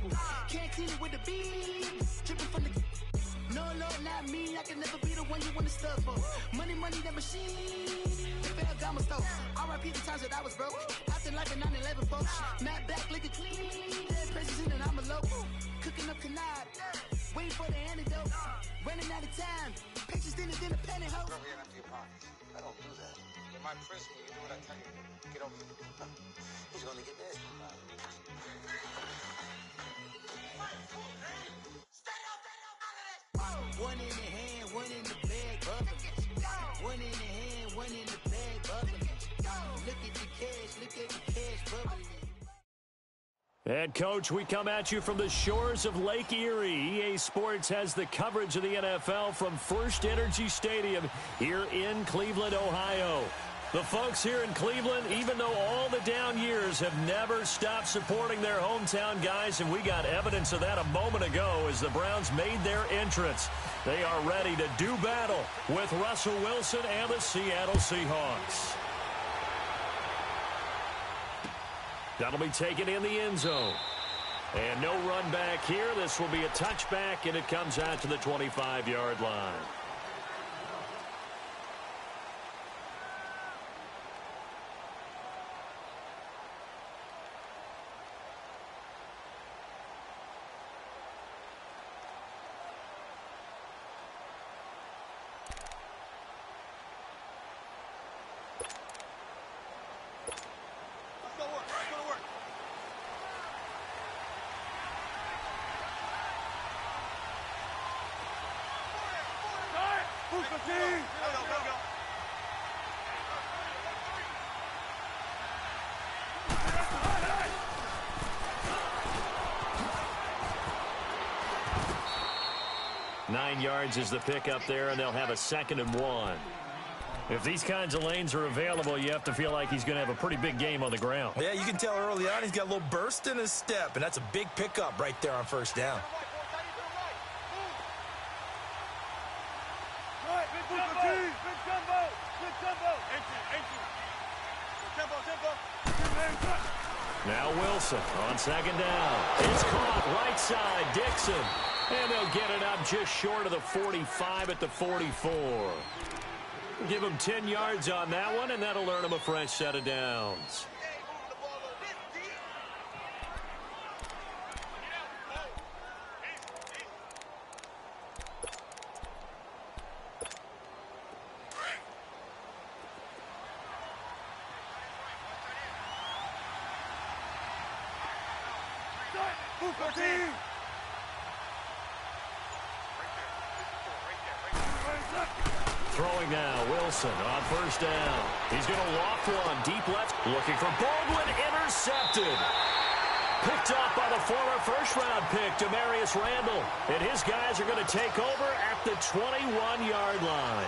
double. Can't clean it with the beat. Dripping from the. No, Lord, not me. I can never be the one you want to stuff for. Money, that machine. The fair gamma store. R.I.P. the times that I was broke. Acting like a 9/11 folks. Matt back, looking clean. Dead presses in and I'm a local. Cooking up canard. Waiting for the antidote. Running out of time. Patience thinner than a pantyhose. Over here and empty your pockets. I don't do that. In my principle, you do what I tell you. Get over here. He's gonna get this. One in the hand, one in the bag, bubbling. One in the hand, one in the bag, bubbling. Look at the cash bubbling. And, Coach, we come at you from the shores of Lake Erie. EA Sports has the coverage of the NFL from First Energy Stadium here in Cleveland, Ohio. The folks here in Cleveland, even though all the down years, have never stopped supporting their hometown guys, and we got evidence of that a moment ago as the Browns made their entrance. They are ready to do battle with Russell Wilson and the Seattle Seahawks. That'll be taken in the end zone. And no run back here. This will be a touchback, and it comes out to the 25-yard line. Nine yards is the pickup there, and they'll have a 2nd and 1. If these kinds of lanes are available, you have to feel like he's going to have a pretty big game on the ground. Yeah, you can tell early on he's got a little burst in his step, and that's a big pickup right there on first down. Now Wilson on 2nd down. It's caught right side, Dixon. And they'll get it up just short of the 45 at the 44. Give him 10 yards on that one, and that'll earn him a fresh set of downs. Throwing now, Wilson on first down. He's going to loft one, deep left, looking for Baldwin, intercepted. Picked up by the former first-round pick, Demarius Randall. And his guys are going to take over at the 21-yard line.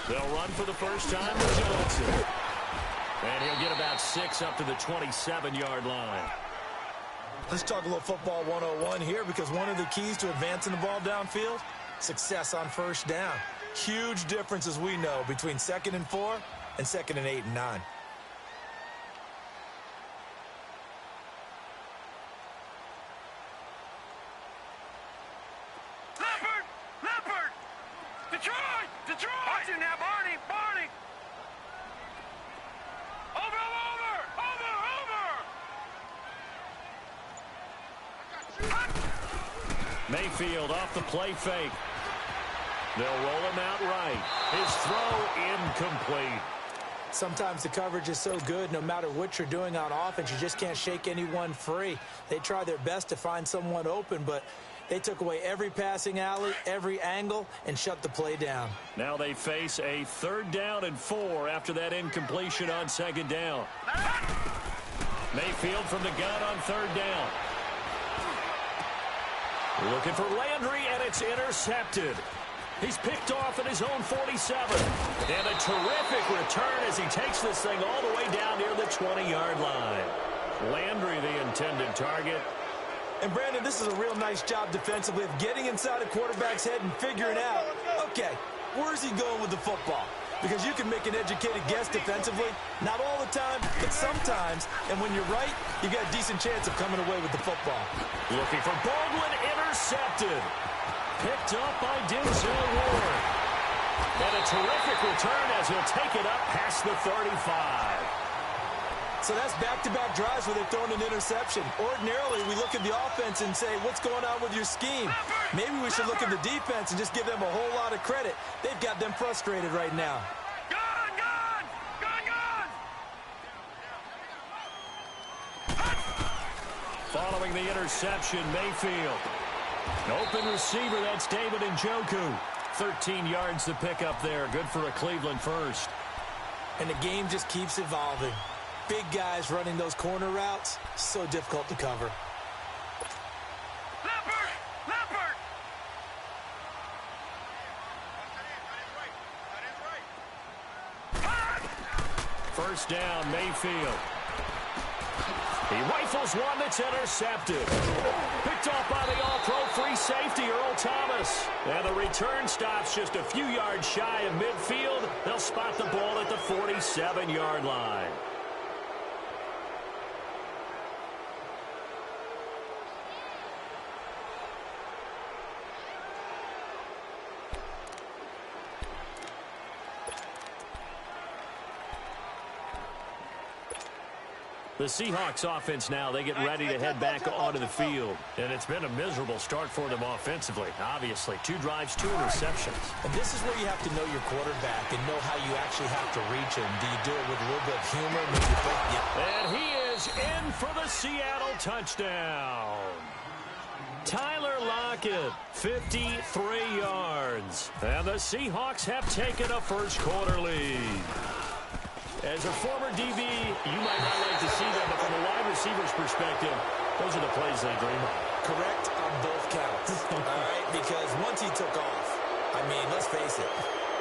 They'll run for the first time with Johnson. And he'll get about 6 up to the 27-yard line. Let's talk a little football 101 here, because one of the keys to advancing the ball downfield, success on first down. Huge difference, as we know, between 2nd and 4 and 2nd and 8 and 9. Mayfield off the play fake. They'll roll him out right. His throw incomplete. Sometimes the coverage is so good, no matter what you're doing on offense, you just can't shake anyone free. They try their best to find someone open, but they took away every passing alley, every angle, and shut the play down. Now they face a 3rd down and 4 after that incompletion on 2nd down. Mayfield from the gun on 3rd down. Looking for Landry, and it's intercepted. He's picked off at his own 47. And a terrific return as he takes this thing all the way down near the 20-yard line. Landry, the intended target. And, Brandon, this is a real nice job defensively of getting inside a quarterback's head and figuring out, okay, where's he going with the football? Because you can make an educated guess defensively, not all the time, but sometimes. And when you're right, you got a decent chance of coming away with the football. Looking for Baldwin, intercepted. Picked up by Denzel Ward. And a terrific return as he'll take it up past the 35. So that's back-to-back drives where they've thrown an interception. Ordinarily, we look at the offense and say, what's going on with your scheme? Maybe we should look at the defense and just give them a whole lot of credit. They've got them frustrated right now. Following the interception, Mayfield. An open receiver, that's David Njoku. 13 yards to pick up there. Good for a Cleveland first. And the game just keeps evolving. Big guys running those corner routes, so difficult to cover. Leopard! First down, Mayfield. He rifles one that's intercepted. Picked off by the all-pro free safety, Earl Thomas. And the return stops just a few yards shy of midfield. They'll spot the ball at the 47-yard line. The Seahawks offense now, they get ready to head back onto the field. And it's been a miserable start for them offensively. Obviously, 2 drives, 2 interceptions. And this is where you have to know your quarterback and know how you actually have to reach him. Do you do it with a little bit of humor? And he is in for the Seattle touchdown. Tyler Lockett, 53 yards. And the Seahawks have taken a first-quarter lead. As a former DB, you might not like to see that, but from a wide receiver's perspective, those are the plays they dream of. Correct on both counts. All right, because once he took off, I mean, let's face it,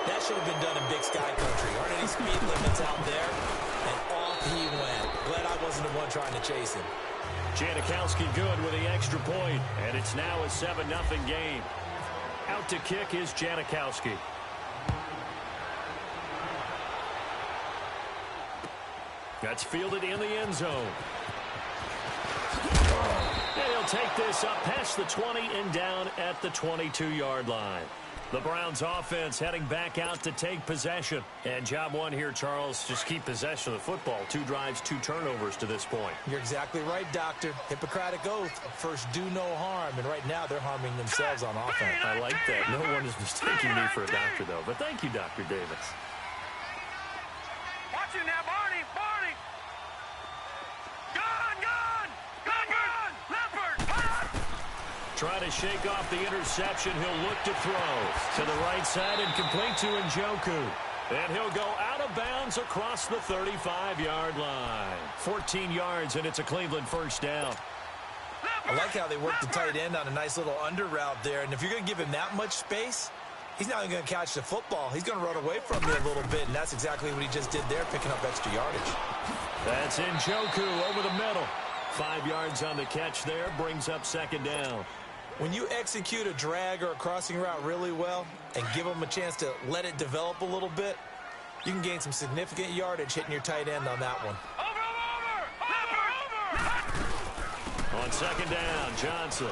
that should have been done in Big Sky Country. Aren't any speed limits out there? And off he went. Glad I wasn't the one trying to chase him. Janikowski good with the extra point, and it's now a 7-0 game. Out to kick is Janikowski. That's fielded in the end zone. And he'll take this up past the 20 and down at the 22-yard line. The Browns offense heading back out to take possession. And job one here, Charles, just keep possession of the football. 2 drives, 2 turnovers to this point. You're exactly right, Doctor. Hippocratic oath. First, do no harm. And right now, they're harming themselves on offense. I like that. No one is mistaking me for a doctor, though. But thank you, Dr. Davis. Watch it now, Barney! Try to shake off the interception. He'll look to throw to the right side and complete to Njoku. And he'll go out of bounds across the 35-yard line. 14 yards, and it's a Cleveland first down. I like how they work the tight end on a nice little under route there. And if you're going to give him that much space, he's not even going to catch the football. He's going to run away from you a little bit, and that's exactly what he just did there, picking up extra yardage. That's Njoku over the middle. 5 yards on the catch there, brings up second down. When you execute a drag or a crossing route really well and give them a chance to let it develop a little bit, you can gain some significant yardage hitting your tight end on that one. On second down, Johnson.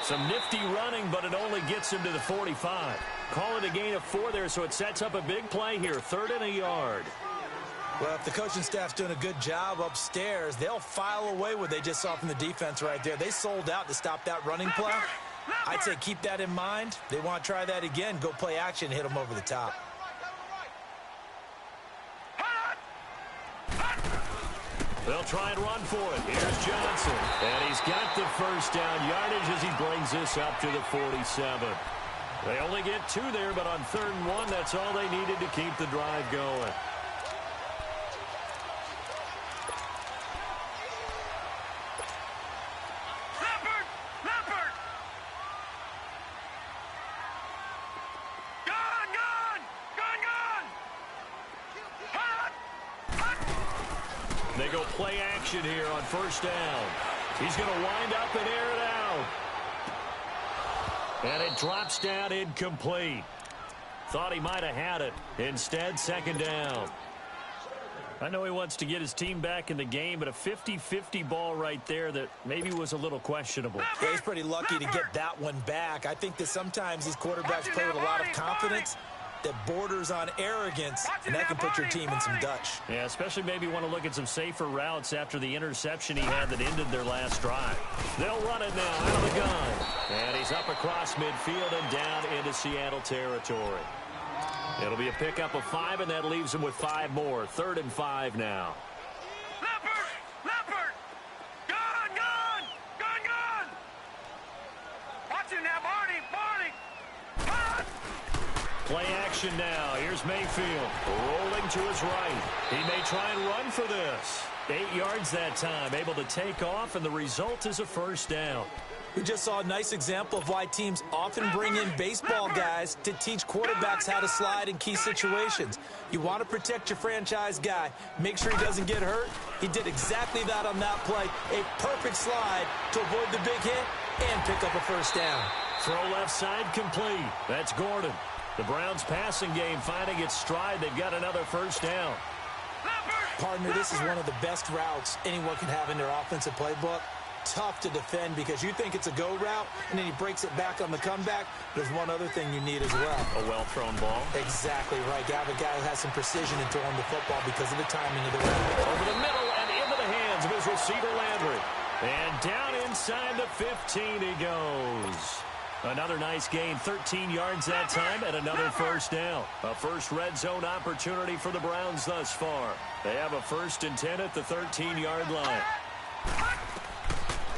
Some nifty running, but it only gets him to the 45. Call it a gain of 4 there, so it sets up a big play here. 3rd and a yard. Well, if the coaching staff's doing a good job upstairs, they'll file away what they just saw from the defense right there. They sold out to stop that running play. I'd say keep that in mind. They want to try that again. Go play action, hit them over the top. They'll try and run for it. Here's Johnson. And he's got the first down yardage as he brings this up to the 47. They only get 2 there, but on 3rd and 1, that's all they needed to keep the drive going. They go play action here on first down. He's going to wind up and air it out. And it drops down incomplete. Thought he might have had it. Instead, second down. I know he wants to get his team back in the game, but a 50-50 ball right there that maybe was a little questionable. Yeah, he's pretty lucky to get that one back. I think that sometimes these quarterbacks play with a lot of confidence that borders on arrogance, and that can put your team in some Dutch. Yeah, especially maybe want to look at some safer routes after the interception he had that ended their last drive. They'll run it now out of the gun. And he's up across midfield and down into Seattle territory. It'll be a pickup of 5, and that leaves him with 5 more. 3rd and 5 now. Leopard! Gun! Watch him now, Barney! Gun! Play action now. Here's Mayfield rolling to his right. He may try and run for this. 8 yards that time, able to take off, and the result is a first down. We just saw a nice example of why teams often bring in baseball guys to teach quarterbacks how to slide in key situations. You want to protect your franchise guy. Make sure he doesn't get hurt. He did exactly that on that play. A perfect slide to avoid the big hit and pick up a first down. Throw left side complete. That's Gordon. The Browns passing game finding its stride. They've got another first down. Partner, this is one of the best routes anyone can have in their offensive playbook. Tough to defend because you think it's a go route, and then he breaks it back on the comeback. There's one other thing you need as well. A well-thrown ball. Exactly right. You have a guy who has some precision in throwing the football because of the timing of the route. Over the middle and into the hands of his receiver, Landry. And down inside the 15 he goes. Another nice gain, 13 yards that time, and another first down. A first red zone opportunity for the Browns thus far. They have a 1st and 10 at the 13-yard line.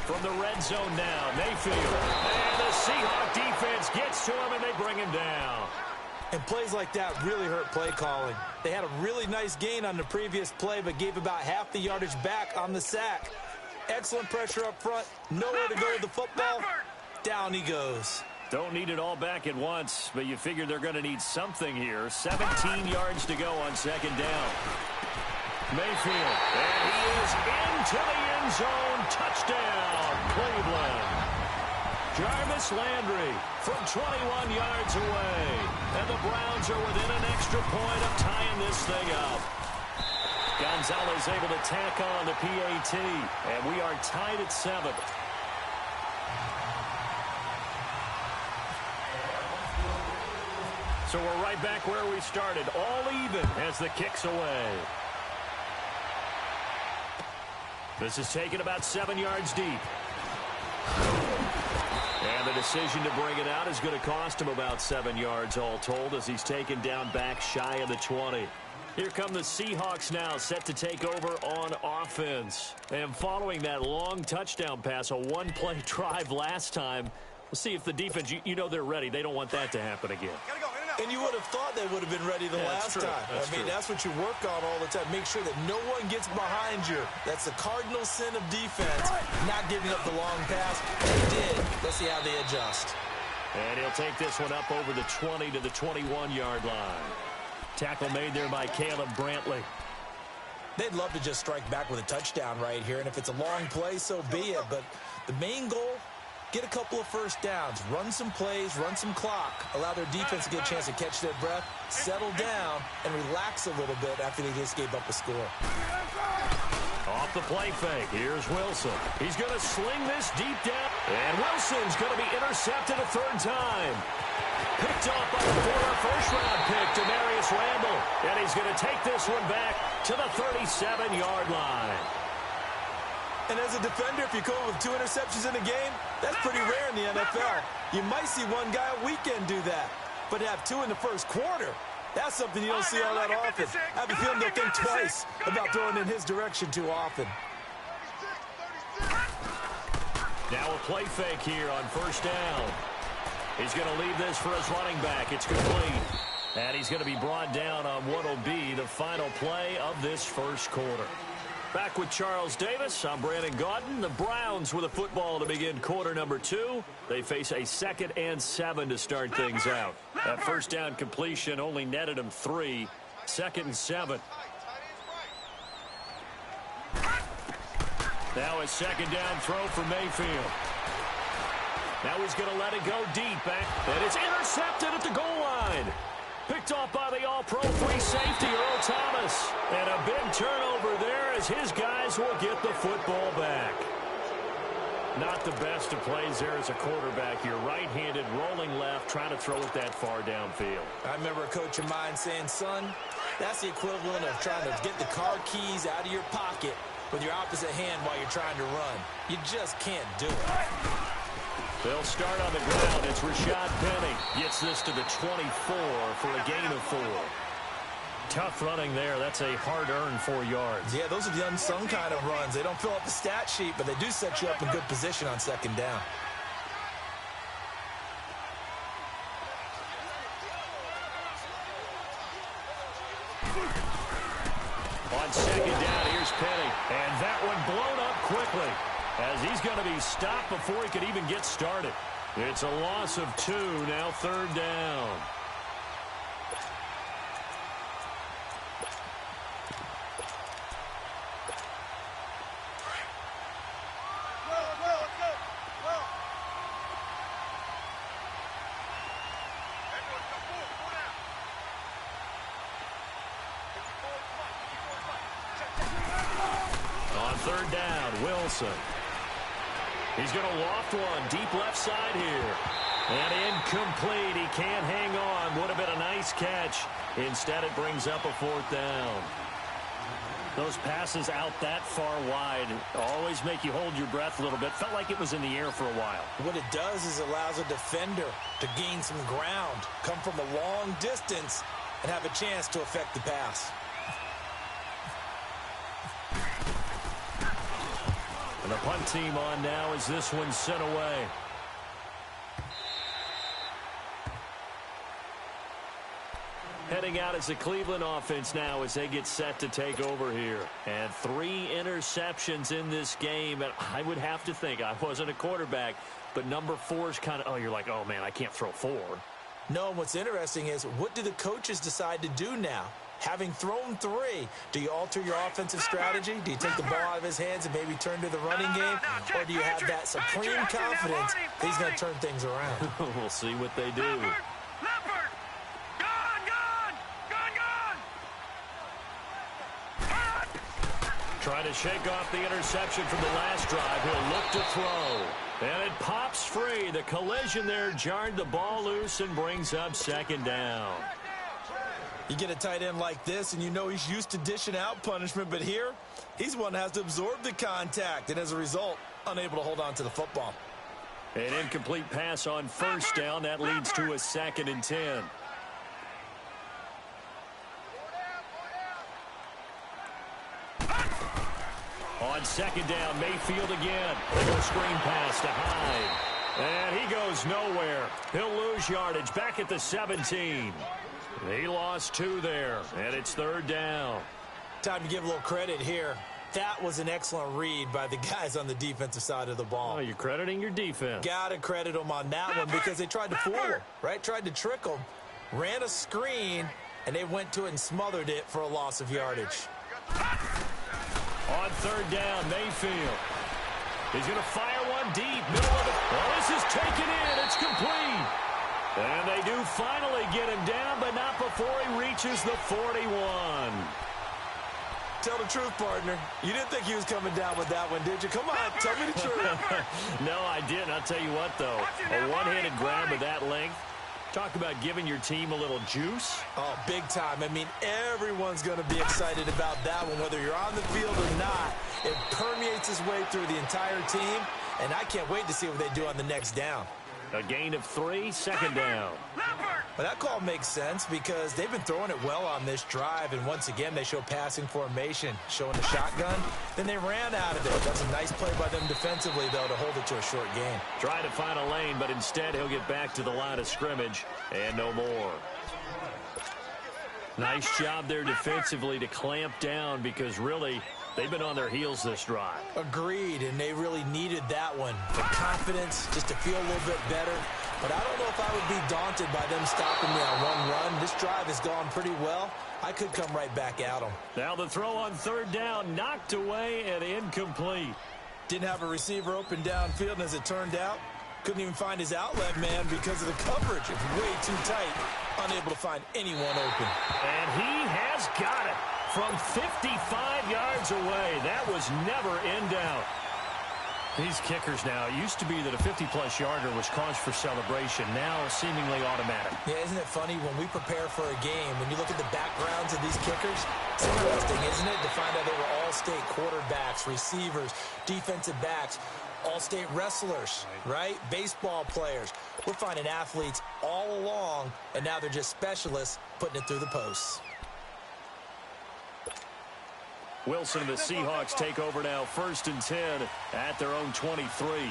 From the red zone now, Mayfield. And the Seahawks defense gets to him, and they bring him down. And plays like that really hurt play calling. They had a really nice gain on the previous play, but gave about half the yardage back on the sack. Excellent pressure up front. Nowhere to go with the football. Down he goes. Don't need it all back at once, but you figure they're going to need something here. 17 yards to go on second down. Mayfield, and he is into the end zone. Touchdown, Cleveland. Jarvis Landry from 21 yards away. And the Browns are within an extra point of tying this thing up. Gonzalez able to tack on the PAT, and we are tied at 7. So we're right back where we started, all even as the kick's away. This is taken about 7 yards deep. And the decision to bring it out is going to cost him about 7 yards all told as he's taken down back shy of the 20. Here come the Seahawks now, set to take over on offense. And following that long touchdown pass, a one-play drive last time, we'll see if the defense, you know they're ready. They don't want that to happen again. And you would have thought they would have been ready the last time. That's what you work on all the time. Make sure that no one gets behind you. That's the cardinal sin of defense, not giving up the long pass. They did. Let's see how they adjust. And he'll take this one up over the 20 to the 21-yard line. Tackle made there by Caleb Brantley. They'd love to just strike back with a touchdown right here, and if it's a long play, so be it. But the main goal, get a couple of first downs, run some plays, run some clock, allow their defense to get a chance to catch their breath, settle down, and relax a little bit after they just gave up a score. Off the play fake, here's Wilson. He's going to sling this deep down, and Wilson's going to be intercepted a 3rd time. Picked off by the former first-round pick, Demarius Randall, and he's going to take this one back to the 37-yard line. And as a defender, if you go with 2 interceptions in a game, that's pretty rare in the NFL. You might see one guy a weekend do that, but to have 2 in the first quarter, that's something you don't see all that often. I have a feeling they'll think twice about throwing in his direction too often. Now a play fake here on first down. He's going to leave this for his running back. It's complete. And he's going to be brought down on what will be the final play of this first quarter. Back with Charles Davis, I'm Brandon Gaudin. The Browns with a football to begin quarter number 2. They face a 2nd and 7 to start things out. That first down completion only netted them 3. 2nd and 7. Now a second down throw for Mayfield. Now he's going to let it go deep back. And it's intercepted at the goal line. Picked off by the All-Pro 3 safety, Earl Thomas. And a big turnover there as his guys will get the football back. Not the best of plays there as a quarterback. You're right-handed, rolling left, trying to throw it that far downfield. I remember a coach of mine saying, son, that's the equivalent of trying to get the car keys out of your pocket with your opposite hand while you're trying to run. You just can't do it. They'll start on the ground. It's Rashad Penny. Gets this to the 24 for a gain of 4. Tough running there. That's a hard-earned 4 yards. Yeah, those are the unsung kind of runs. They don't fill up the stat sheet, but they do set you up in good position on second down. On second down, here's Penny. And that one blown up quickly, as he's going to be stopped before he could even get started. It's a loss of 2, now third down. On third down, Wilson. He's going to loft one deep left side here. And incomplete. He can't hang on. Would have been a nice catch. Instead, it brings up a 4th down. Those passes out that far wide always make you hold your breath a little bit. Felt like it was in the air for a while. What it does is allows a defender to gain some ground, come from a long distance, and have a chance to affect the pass. And the punt team on now as this one's sent away. Heading out as the Cleveland offense now as they get set to take over here. And 3 interceptions in this game. And I would have to think, I wasn't a quarterback, but number 4 is kind of, oh, you're like, oh, man, I can't throw 4. No, and what's interesting is, what do the coaches decide to do now? Having thrown 3, do you alter your offensive strategy? Do you take the ball out of his hands and maybe turn to the running game? Or do you have that supreme confidence that he's going to turn things around? We'll see what they do. Trying to shake off the interception from the last drive. He'll look to throw. And it pops free. The collision there jarred the ball loose and brings up second down. You get a tight end like this, and you know he's used to dishing out punishment, but here, he's one that has to absorb the contact, and as a result, unable to hold on to the football. An incomplete pass on first down. That leads to a 2nd and 10. On second down, Mayfield again. They go screen pass to Hyde. And he goes nowhere. He'll lose yardage back at the 17. He lost 2 there, and it's third down. Time to give a little credit here. That was an excellent read by the guys on the defensive side of the ball. Oh, you're crediting your defense. Got to credit them on that one because they tried to fool him, right? Tried to trick him. Ran a screen, and they went to it and smothered it for a loss of yardage. On third down, Mayfield. He's going to fire one deep. Middle of it. Oh, this is taken in. It's complete. And they do finally get him down, but not before he reaches the 41. Tell the truth, partner. You didn't think he was coming down with that one, did you? Come on, tell me the truth. No, I didn't. I'll tell you what, though. A one-handed grab of that length. Talk about giving your team a little juice. Oh, big time. I mean, everyone's going to be excited about that one, whether you're on the field or not. It permeates its way through the entire team, and I can't wait to see what they do on the next down. A gain of 3, second down. Well, that call makes sense because they've been throwing it well on this drive, and once again, they show passing formation, showing the shotgun. Then they ran out of it. That's a nice play by them defensively, though, to hold it to a short gain. Trying to find a lane, but instead he'll get back to the line of scrimmage and no more. Nice job there defensively to clamp down because really they've been on their heels this drive. Agreed, and they really needed that one. The confidence just to feel a little bit better. But I don't know if I would be daunted by them stopping me on one run. This drive has gone pretty well. I could come right back at them. Now the throw on third down, knocked away and incomplete. Didn't have a receiver open downfield, and as it turned out, couldn't even find his outlet man because of the coverage. It's way too tight, unable to find anyone open. And he has got it from 55 yards away. That was never in doubt. These kickers now, it used to be that a 50-plus yarder was cause for celebration. Now seemingly automatic. Yeah, isn't it funny when we prepare for a game, when you look at the backgrounds of these kickers, it's interesting, isn't it, to find out they were all-state quarterbacks, receivers, defensive backs, all-state wrestlers, right? Baseball players. We're finding athletes all along, and now they're just specialists putting it through the posts. Wilson and the Seahawks take over now, 1st and 10 at their own 23.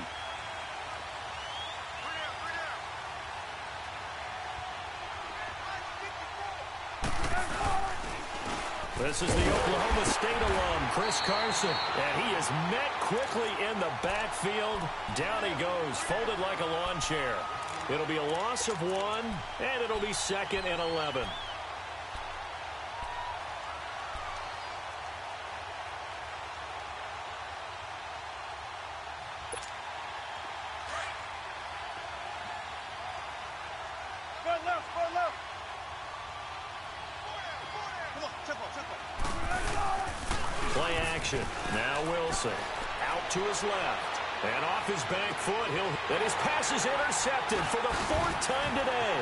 This is the Oklahoma State alum, Chris Carson, and he is met quickly in the backfield. Down he goes, folded like a lawn chair. It'll be a loss of 1, and it'll be 2nd and 11. Play action. Now Wilson out to his left. And off his back foot, and his pass is intercepted for the 4th time today.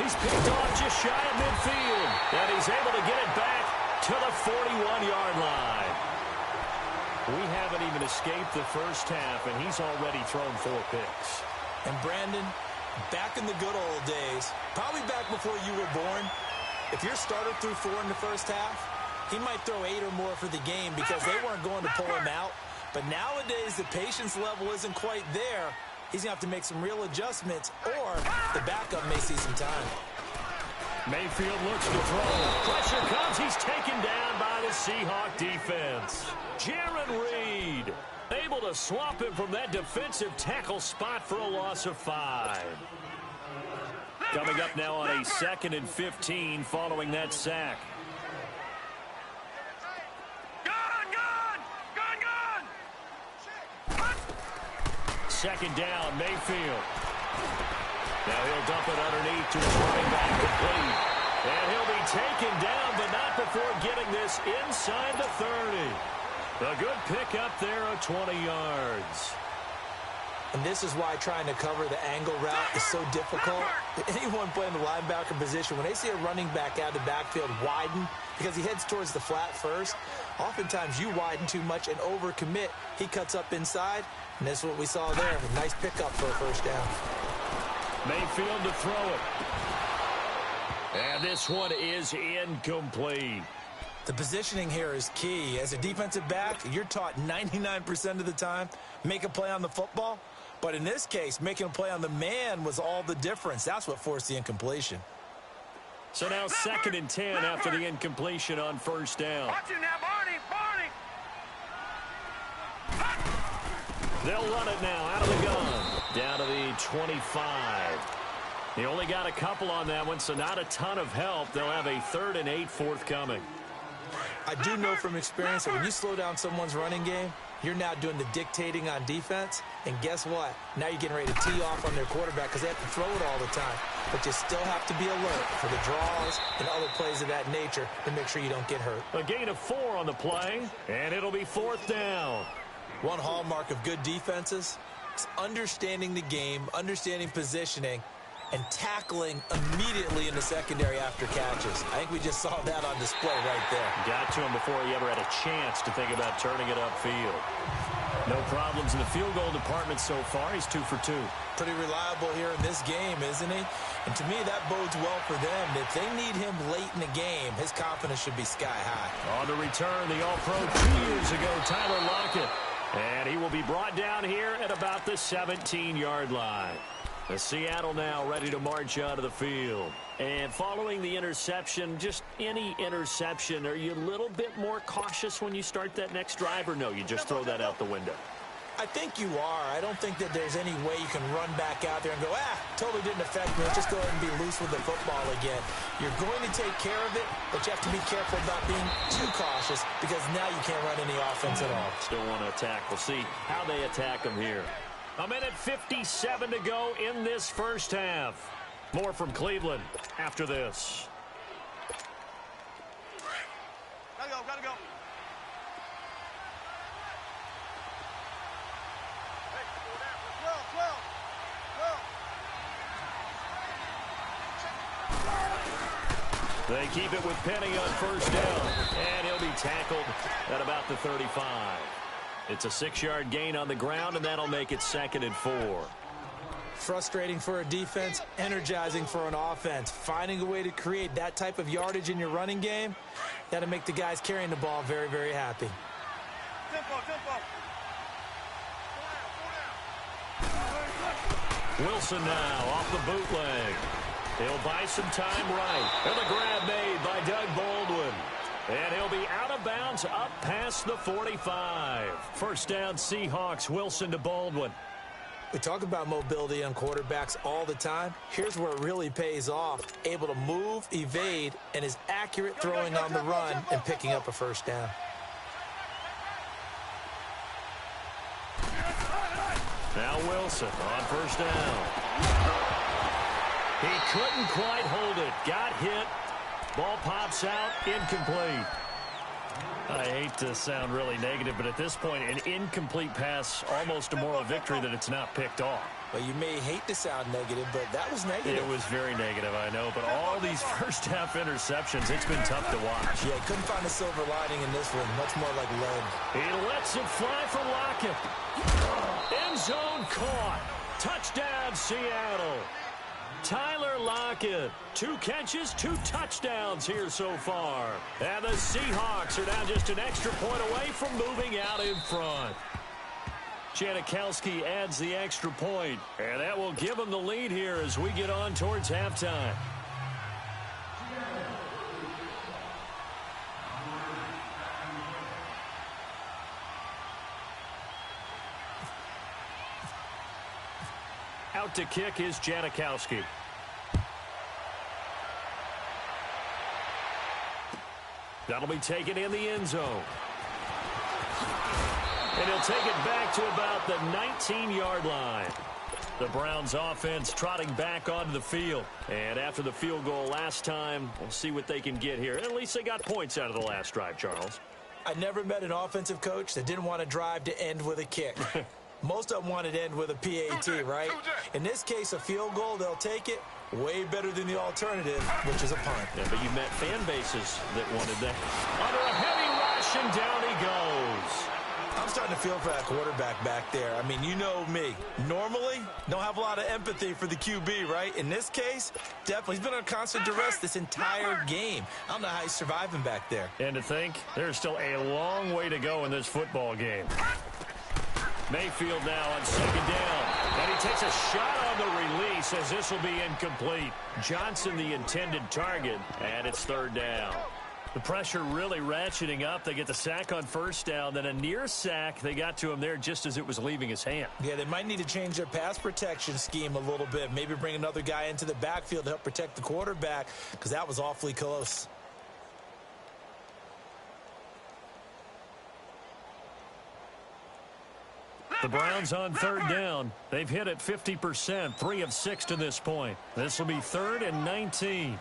He's picked off just shy of midfield. And he's able to get it back to the 41-yard line. We haven't even escaped the first half, and he's already thrown 4 picks. And Brandon, back in the good old days, probably back before you were born, if your starter threw 4 in the first half, he might throw 8 or more for the game because they weren't going to pull him out. But nowadays, the patience level isn't quite there. He's going to have to make some real adjustments, or the backup may see some time. Mayfield looks to throw. Pressure comes. He's taken down by the Seahawk defense. Jaron Reed able to swap him from that defensive tackle spot for a loss of 5. Coming up now on a 2nd and 15 following that sack. Second down, Mayfield. Now he'll dump it underneath to his running back complete. And he'll be taken down, but not before getting this inside the 30. A good pickup there of 20 yards. And this is why trying to cover the angle route is so difficult. Anyone playing the linebacker position, when they see a running back out of the backfield widen, because he heads towards the flat first, oftentimes you widen too much and overcommit. He cuts up inside, and this is what we saw there. A nice pickup for a first down. Mayfield to throw it. And this one is incomplete. The positioning here is key. As a defensive back, you're taught 99% of the time, make a play on the football. But in this case, making a play on the man was all the difference. That's what forced the incompletion. So now 2nd and 10 after the incompletion on 1st down. Watch it now, Barney. They'll run it now out of the gun. Down to the 25. He only got a couple on that one, so not a ton of help. They'll have a 3rd and 8 forthcoming. I do know from experience that when you slow down someone's running game, you're now doing the dictating on defense. And guess what? Now you're getting ready to tee off on their quarterback because they have to throw it all the time. But you still have to be alert for the draws and other plays of that nature to make sure you don't get hurt. A gain of 4 on the play, and it'll be 4th down. One hallmark of good defenses is understanding the game, understanding positioning, and tackling immediately in the secondary after catches. I think we just saw that on display right there. Got to him before he ever had a chance to think about turning it upfield. No problems in the field goal department so far. He's 2 for 2. Pretty reliable here in this game, isn't he? And to me, that bodes well for them. If they need him late in the game, his confidence should be sky high. On the return, the All-Pro 2 years ago, Tyler Lockett. And he will be brought down here at about the 17-yard line. The Seattle now ready to march out of the field. And following the interception, just any interception, are you a little bit more cautious when you start that next drive, or no, you just throw that out the window? I think you are. I don't think that there's any way you can run back out there and go, totally didn't affect me. Let's just go ahead and be loose with the football again. You're going to take care of it, but you have to be careful about being too cautious because now you can't run any offense at all. Still want to attack. We'll see how they attack them here. 1:57 to go in this first half. More from Cleveland after this. Gotta go. They keep it with Penny on first down, and he'll be tackled at about the 35. It's a 6-yard gain on the ground, and that'll make it 2nd and 4. Frustrating for a defense, energizing for an offense. Finding a way to create that type of yardage in your running game, got to make the guys carrying the ball very, very happy. Tempo. Wilson now off the bootleg. He'll buy some time right. And the grab made by Doug Baldwin. And he'll be out of bounds up past the 45. First down, Seahawks. Wilson to Baldwin. We talk about mobility on quarterbacks all the time. Here's where it really pays off. Able to move, evade, and is accurate throwing on the run and picking up a first down. Now Wilson on first down. He couldn't quite hold it. Got hit. Ball pops out. Incomplete. I hate to sound really negative, but at this point, an incomplete pass, almost a moral victory that it's not picked off. Well, you may hate to sound negative, but that was negative. It was very negative, I know. But all these first-half interceptions, it's been tough to watch. Yeah, couldn't find a silver lining in this one. Much more like lead. He lets it fly for Lockett. End zone caught. Touchdown, Seattle. Tyler Lockett, 2 catches, 2 touchdowns here so far. And the Seahawks are now just an extra point away from moving out in front. Janikowski adds the extra point, and that will give them the lead here as we get on towards halftime. Out to kick is Janikowski. That'll be taken in the end zone. And he'll take it back to about the 19-yard line. The Browns offense trotting back onto the field. And after the field goal last time, we'll see what they can get here. At least they got points out of the last drive, Charles. I never met an offensive coach that didn't want to drive to end with a kick. Most of them wanted to end with a PAT, right? In this case, a field goal, they'll take it. Way better than the alternative, which is a punt. Yeah, but you met fan bases that wanted that. Under a heavy rush, and down he goes. I'm starting to feel for that quarterback back there. I mean, you know me. Normally, don't have a lot of empathy for the QB, right? In this case, definitely. He's been on constant duress this entire game. I don't know how he's surviving back there. And to think, there's still a long way to go in this football game. Mayfield now on second down. And he takes a shot on the release as this will be incomplete. Johnson the intended target, and it's third down. The pressure really ratcheting up. They get the sack on first down, then a near sack. They got to him there just as it was leaving his hand. Yeah, they might need to change their pass protection scheme a little bit. Maybe bring another guy into the backfield to help protect the quarterback because that was awfully close. The Browns on third down. They've hit it 50%, 3 of 6 to this point. This will be 3rd and 19.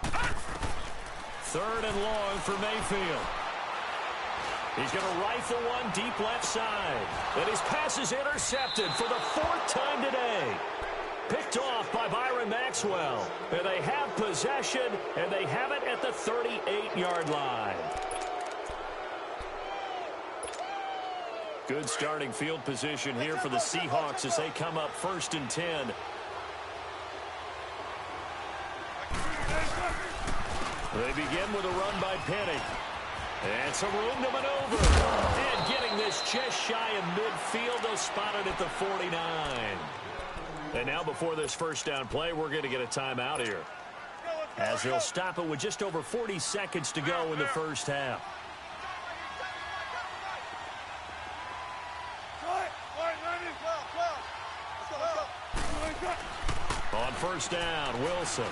3rd and long for Mayfield. He's going to rifle one deep left side. And his pass is intercepted for the 4th time today. Picked off by Byron Maxwell. And they have possession, and they have it at the 38-yard line. Good starting field position here for the Seahawks as they come up 1st and 10. They begin with a run by Penny. And some room to maneuver. And getting this just shy of midfield. They'll spot it at the 49. And now before this first down play, we're going to get a timeout here, as they'll stop it with just over 40 seconds to go in the first half. first down. Wilson.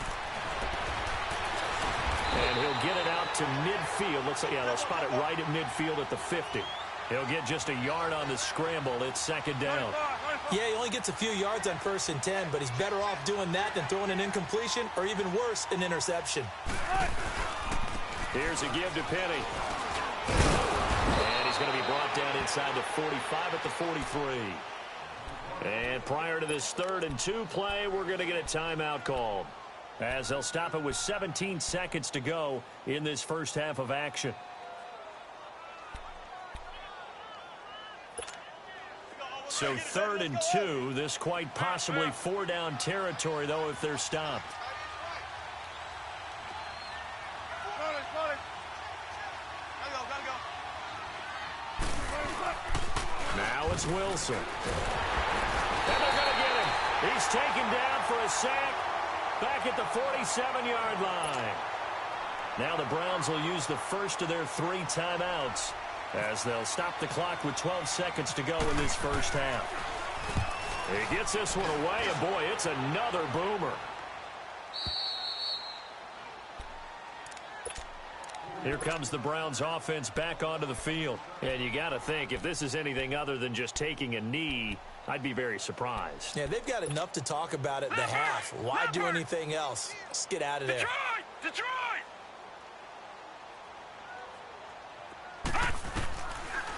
And he'll get it out to midfield. Looks like, yeah, they'll spot it right at midfield at the 50. He'll get just a yard on the scramble. It's second down. Yeah, he only gets a few yards on 1st and 10, but he's better off doing that than throwing an incompletion or even worse, an interception. Here's a give to Penny. And he's going to be brought down inside the 45 at the 43. And prior to this 3rd and 2 play, we're going to get a timeout called, as they'll stop it with 17 seconds to go in this first half of action. So 3rd and 2, this quite possibly 4-down territory, though, if they're stopped. Now it's Wilson. And they're going to get him. He's taken down for a sack back at the 47-yard line. Now the Browns will use the first of their 3 timeouts, as they'll stop the clock with 12 seconds to go in this first half. He gets this one away, and boy, it's another boomer. Here comes the Browns offense back onto the field. And you got to think, if this is anything other than just taking a knee, I'd be very surprised. Yeah, they've got enough to talk about at the half. Why do anything else? Just get out of there. Detroit!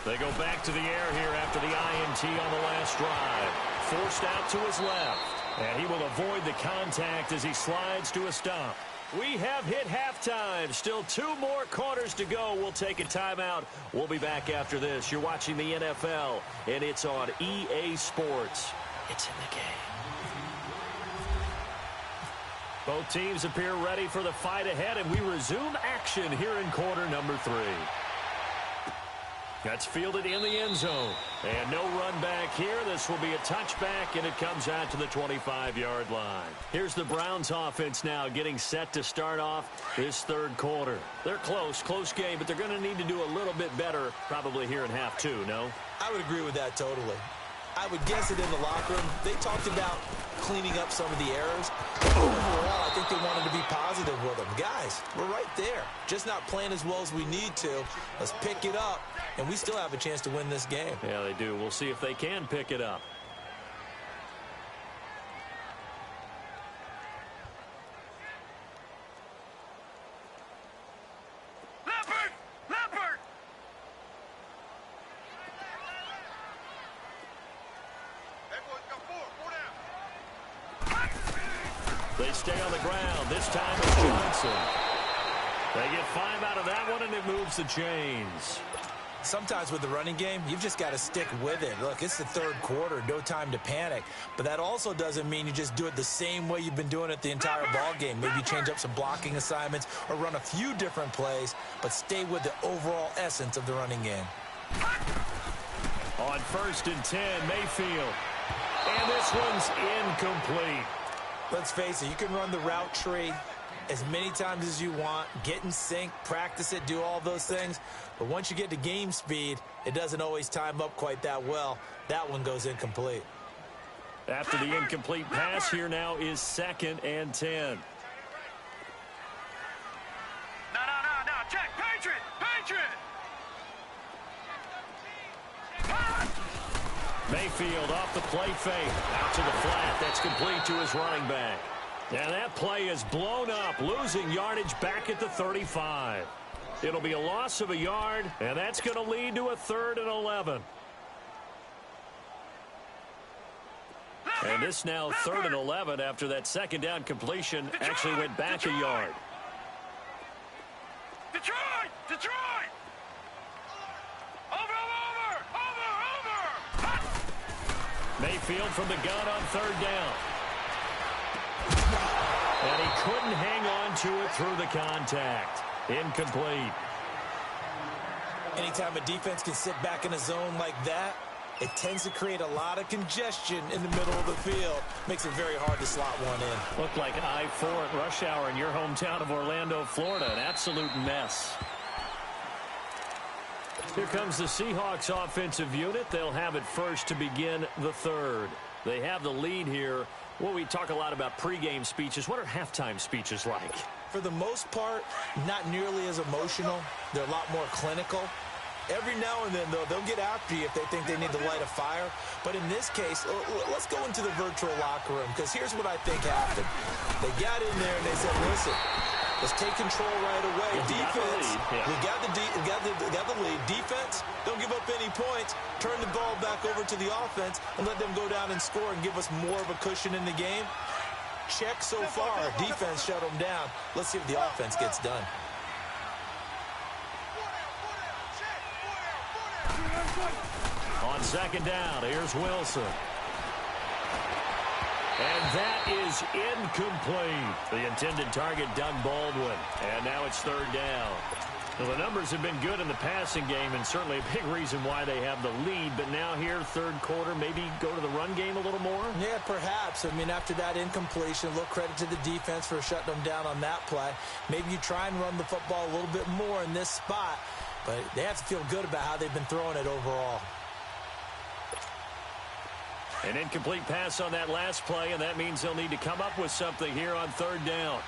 They go back to the air here after the INT on the last drive. Forced out to his left. And he will avoid the contact as he slides to a stop. We have hit halftime. Still 2 more quarters to go. We'll take a timeout. We'll be back after this. You're watching the NFL, and it's on EA Sports. It's in the game. Both teams appear ready for the fight ahead, and we resume action here in quarter number 3. That's fielded in the end zone. And no run back here. This will be a touchback, and it comes out to the 25-yard line. Here's the Browns offense now getting set to start off this 3rd quarter. They're close game, but they're going to need to do a little bit better probably here in half 2, no? I would agree with that totally. I would guess that in the locker room, they talked about cleaning up some of the errors. Overall, I think they wanted to be positive with them. Guys, we're right there. Just not playing as well as we need to. Let's pick it up, and we still have a chance to win this game. Yeah, they do. We'll see if they can pick it up. They stay on the ground. This time it's Johnson. They get 5 out of that one, and it moves the chains. Sometimes with the running game, you've just got to stick with it. Look, it's the 3rd quarter, no time to panic. But that also doesn't mean you just do it the same way you've been doing it the entire ball game. Maybe change up some blocking assignments or run a few different plays, but stay with the overall essence of the running game. On 1st and 10, Mayfield. And this one's incomplete. Let's face it, you can run the route tree as many times as you want, get in sync, practice it, do all those things. But once you get to game speed, it doesn't always time up quite that well. That one goes incomplete. After the incomplete pass, here now is 2nd and 10. No, check, Patriot! Mayfield off the play fake. Out to the flat. That's complete to his running back. And that play is blown up, losing yardage back at the 35. It'll be a loss of a yard, and that's going to lead to a 3rd and 11. And this now 3rd and 11 after that 2nd down completion actually went back a yard. Detroit! Mayfield from the gun on 3rd down. And he couldn't hang on to it through the contact. Incomplete. Anytime a defense can sit back in a zone like that, it tends to create a lot of congestion in the middle of the field. Makes it very hard to slot one in. Looked like I-4 at rush hour in your hometown of Orlando, Florida. An absolute mess. Here comes the Seahawks offensive unit. They'll have it first to begin the 3rd. They have the lead here Well, we talk a lot about pregame speeches. What are halftime speeches like? For the most part, not nearly as emotional. They're a lot more clinical. Every now and then, though, they'll get after you if they think they need to light a fire. But in this case, let's go into the virtual locker room, because here's what I think happened. They got in there and they said, listen, let's take control right away. Defense, we got the lead. Defense, don't give up any points. Turn the ball back over to the offense and let them go down and score and give us more of a cushion in the game. Check so far. Defense shut them down. Let's see if the offense gets done. On second down, here's Wilson. And that is incomplete. The intended target, Doug Baldwin. And now it's third down. Well, the numbers have been good in the passing game, and certainly a big reason why they have the lead. But now here, third quarter, maybe go to the run game a little more? Yeah, perhaps. I mean, after that incompletion, a little credit to the defense for shutting them down on that play. Maybe you try and run the football a little bit more in this spot. But they have to feel good about how they've been throwing it overall. An incomplete pass on that last play, and that means they'll need to come up with something here on third down.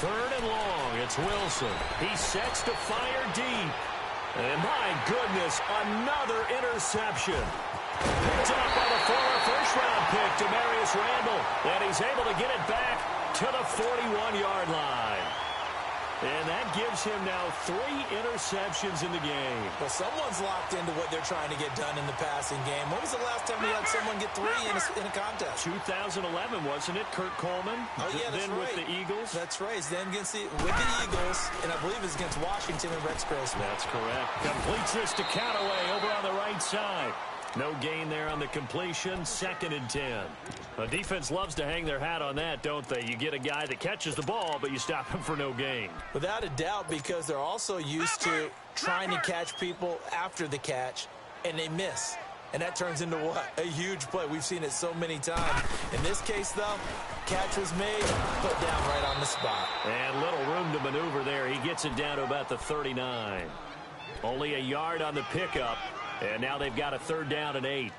Third and long, it's Wilson. He sets to fire deep. And my goodness, another interception. Picked up by the former first-round pick, Demarius Randall. And he's able to get it back to the 41-yard line. And that gives him now 3 interceptions in the game. Well, someone's locked into what they're trying to get done in the passing game. When was the last time we had someone get 3 in a contest? 2011, wasn't it? Kurt Coleman. Oh, yeah, that's then right. with the Eagles. That's right. Then with the Eagles, and I believe it's against Washington and Rex Grossman. That's correct. Completes this to Callaway over on the right side. No gain there on the completion. Second and 10. The defense loves to hang their hat on that, don't they? You get a guy that catches the ball, but you stop him for no gain. Without a doubt, because they're also used to trying to catch people after the catch, and they miss. And that turns into what? A huge play. We've seen it so many times. In this case, though, catch was made, put down right on the spot. And little room to maneuver there. He gets it down to about the 39. Only a yard on the pickup. And now they've got a third down and 8.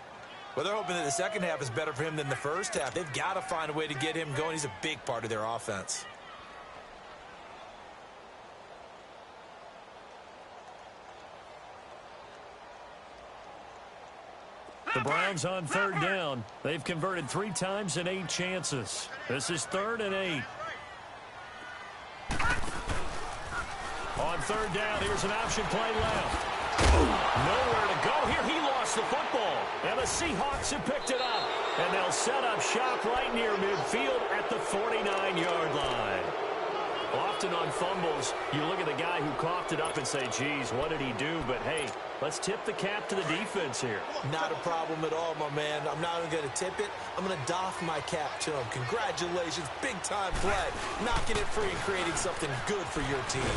Well, they're hoping that the second half is better for him than the first half. They've got to find a way to get him going. He's a big part of their offense. The Browns on third down. They've converted 3 times in 8 chances. This is third and 8. On third down, here's an option play left. Nowhere to go here. He lost the football. And the Seahawks have picked it up. And they'll set up shop right near midfield at the 49-yard line. Often on fumbles, you look at the guy who coughed it up and say, geez, what did he do? But, hey, let's tip the cap to the defense here. Not a problem at all, my man. I'm not even going to tip it. I'm going to doff my cap to him. Congratulations. Big-time play. Knocking it free and creating something good for your team.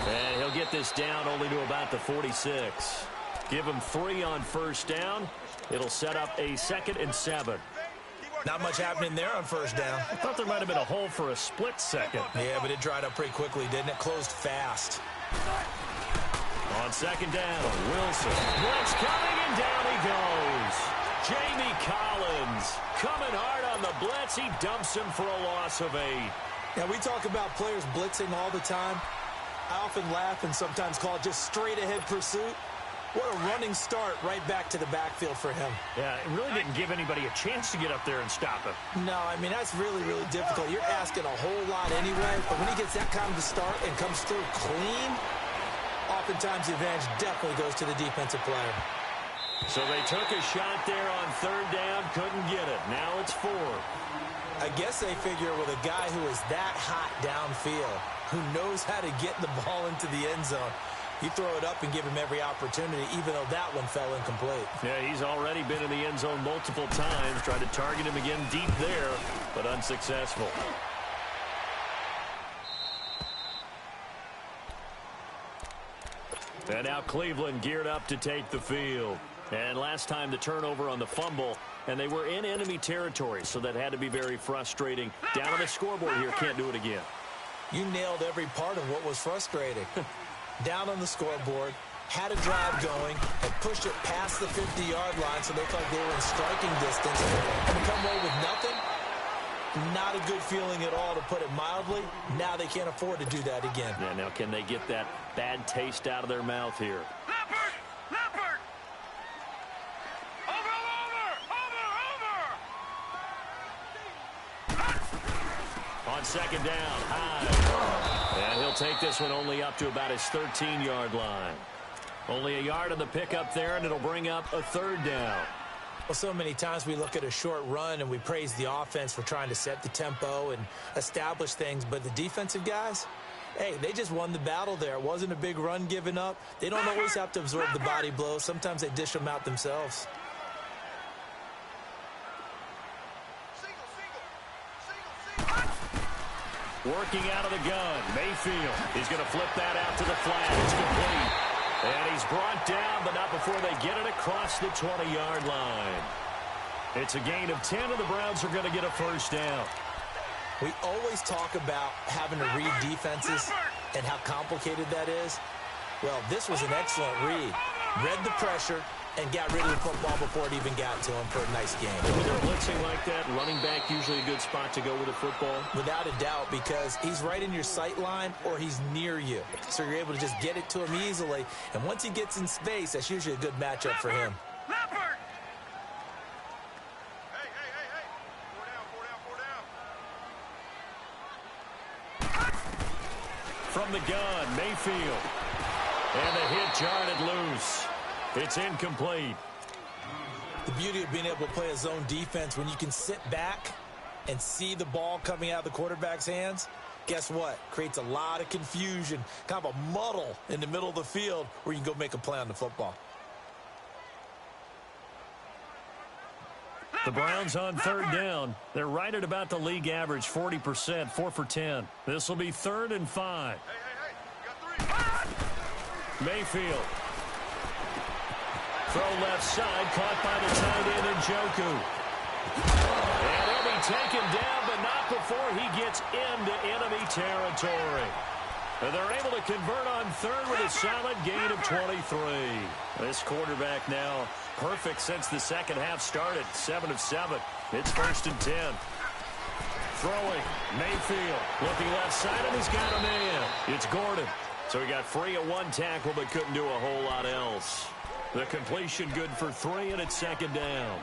And he'll get this down only to about the 46. Give him 3 on first down. It'll set up a 2nd and 7. Not much happening there on first down. I thought there might have been a hole for a split second. Yeah, but it dried up pretty quickly, didn't it? Closed fast. On second down, Wilson. Blitz coming, and down he goes. Jamie Collins coming hard on the blitz. He dumps him for a loss of 8. Now, we talk about players blitzing all the time. I often laugh and sometimes call it just straight-ahead pursuit. What a running start right back to the backfield for him. Yeah, it really didn't give anybody a chance to get up there and stop him. No, I mean, that's really, really difficult. You're asking a whole lot anyway, but when he gets that kind of a start and comes through clean, oftentimes the advantage definitely goes to the defensive player. So they took a shot there on third down, couldn't get it. Now it's 4. I guess they figure with a guy who is that hot downfield, who knows how to get the ball into the end zone, you throw it up and give him every opportunity, even though that one fell incomplete. Yeah, he's already been in the end zone multiple times. Tried to target him again deep there, but unsuccessful. And now Cleveland geared up to take the field. And last time the turnover on the fumble, and they were in enemy territory, so that had to be very frustrating. Down on the scoreboard here, can't do it again. You nailed every part of what was frustrating. Down on the scoreboard, had a drive going, and pushed it past the 50-yard line so they thought they were in striking distance, and to come away with nothing, not a good feeling at all, to put it mildly. Now they can't afford to do that again. Yeah, now can they get that bad taste out of their mouth here? Leopard! Over! On second down, Hyde. And he'll take this one only up to about his 13-yard line. Only a yard on the pickup there, and it'll bring up a third down. Well, so many times we look at a short run and we praise the offense for trying to set the tempo and establish things, but the defensive guys, hey, they just won the battle there. It wasn't a big run given up. They don't always have to absorb the body blows. Sometimes they dish them out themselves. Working out of the gun, Mayfield. He's going to flip that out to the flat. It's complete. And he's brought down, but not before they get it across the 20-yard line. It's a gain of 10, and the Browns are going to get a first down. We always talk about having to read defenses and how complicated that is. Well, this was an excellent read. Read the pressure and got rid of the football before it even got to him for a nice game. When they're blitzing like that, running back usually a good spot to go with the football? Without a doubt, because he's right in your sight line or he's near you. So you're able to just get it to him easily. And once he gets in space, that's usually a good matchup for him. Leopard! Hey. Four down. From the gun, Mayfield. And the hit jarred it loose. It's incomplete. The beauty of being able to play a zone defense, when you can sit back and see the ball coming out of the quarterback's hands, guess what? Creates a lot of confusion, kind of a muddle in the middle of the field where you can go make a play on the football. The Browns on third down. They're right at about the league average, 40%, 4 for 10. This will be 3rd and 5. Hey. You got 3. Mayfield. Throw left side, caught by the tight end Njoku. And he'll be taken down, but not before he gets into enemy territory. And they're able to convert on third with a solid gain of 23. This quarterback now perfect since the second half started, 7 of 7. It's 1st and 10. Throwing, Mayfield looking left side, and he's got him in. It's Gordon. So he got free of one tackle, but couldn't do a whole lot else. The completion good for 3, and it's 2nd down.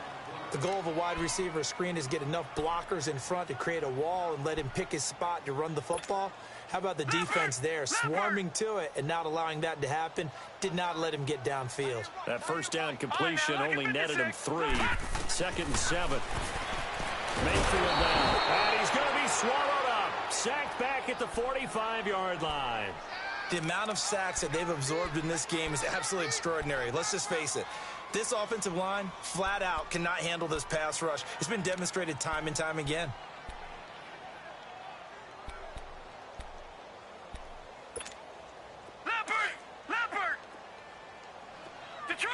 The goal of a wide receiver screen is get enough blockers in front to create a wall and let him pick his spot to run the football. How about the defense there, swarming to it and not allowing that to happen? Did not let him get downfield. That first down completion only netted him 3. 2nd and 7. Mayfield down, and he's going to be swallowed up. Sacked back at the 45-yard line. The amount of sacks that they've absorbed in this game is absolutely extraordinary. Let's just face it. This offensive line, flat out, cannot handle this pass rush. It's been demonstrated time and time again. Leopard! Detroit!